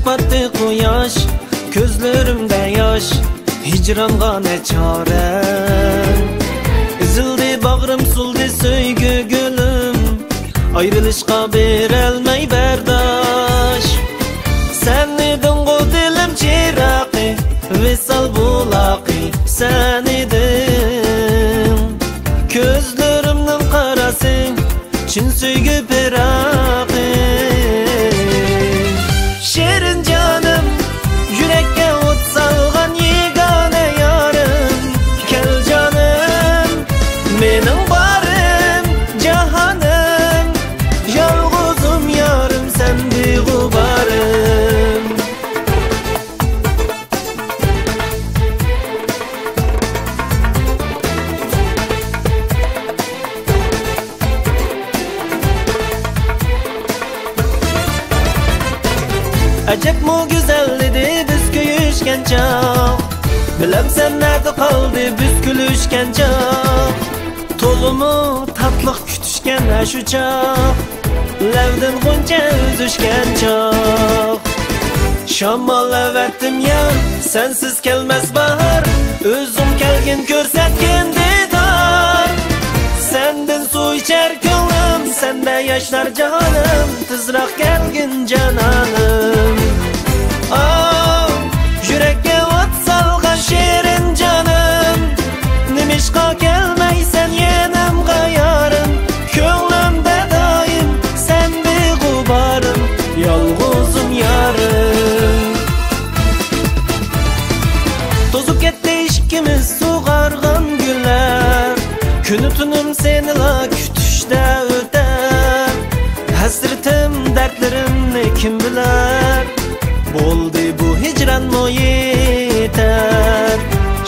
Battı quyosh, ko'zlarimda yosh, hicranga ne çare. Üzüldü bağrım, suldu söygü gülüm, ayrılışqa berelmey berdaş. Sen idin o dilim çiraqi, visal bulaqi, sen idin. Gözlerimnin qarası, çin söygü piraqi. Şirin canım, yürekke ot salgan yegane yarım. Gel canım, benim barım, cahanım. Yalğızım yarım, sen bir gubarım. Acep mu güzellidi biz köyüşken çağ. Bilem sen nerede kaldı biz gülüşken çağ. Tolumu tatlık kütüşken şu çağ. Levdin gunca üzüşken çağ. Şamal evettim ya, sensiz gelmez bahar. Özüm kelgin körsetken didar. Senden su içer gönlüm, sende yaşlar canım. Tızrak gelgin cananım. Yürekke ot salgan şirin canım. Nimişqa gelmeysen yenimga yarım. Könglimde daim sen bir gubarım. Yalğızım yarım. Tozup ketdi işkimiz suğargan günler. Günü tunum senila kütüşte öter. Hasretim dertlerimni kim biler. Boldu bu hicran mı yeter.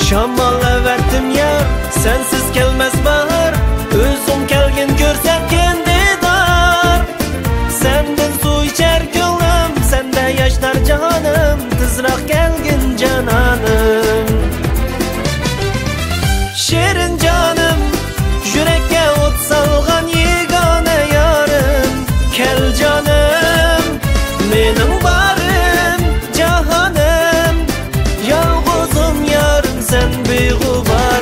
Şamal evettim yar, sensiz gelmez bahar. Özüm kelgin görsetken didar. Senden su içer gönlüm, sende yaşlar canım. Tızrak gelgin cananım. Şirin canım, yürekke ot salgan yegane yarım. Gel canım, benim barım, cahanım. Yalğızım yarım, sen bir gubarım.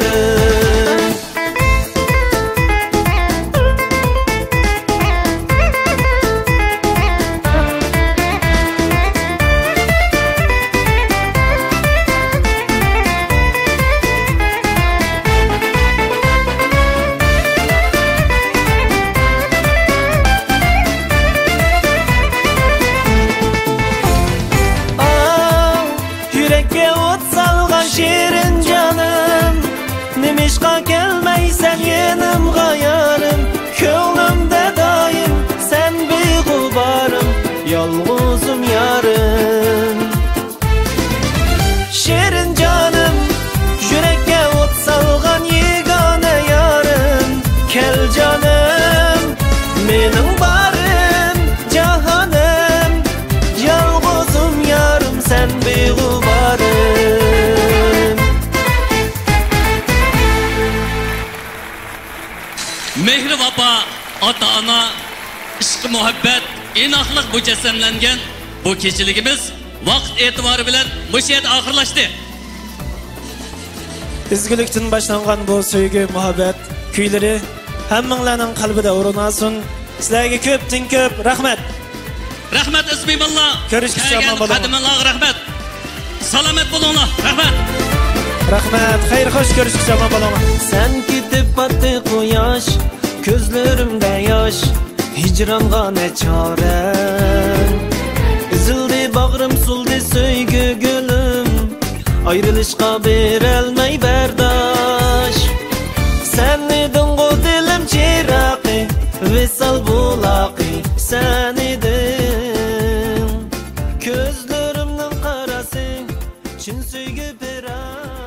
Yürekke ot salgan şirin canım. Nimişqa gelmeysen yenimga yarım. Könglimde daim sen bir gubarım. Yalğızım yarım. Şirin canım, yürekke ot salgan yegane yarım. Gel canım, benim barım, cahanım. Yalğızım yarım, sen bir gubarım. Mehri vapa, ata-ana, ishqi muhabbet, inoqlik mujassamlangan bu kechiligimiz vaqt e'tibori bilan mush yerda oxirlashdi. Izgülükten başlangan bu söygü muhabbet kuyları hammanglarning qalbida o'rin olsin. Sizlarga ko'pdan ko'p rahmat. Rahmat ismibillah. Ko'rishguncha omon bo'ling. Qadimlar rahmat. Salomat bo'linglar. Rahmat. Rahmat. Xayr xo'sh ko'rishguncha omon bo'ling. Sen ketib batdi quyosh, ko'zlarimda yosh, hicranga ne çare. Üzüldü bağrım, suldu söygü gülüm, ayrılışqa berelmey berdaş. Sen idin o dilim çiraqi, visal bulaqi, sen idin. Gözlerim ko'pirar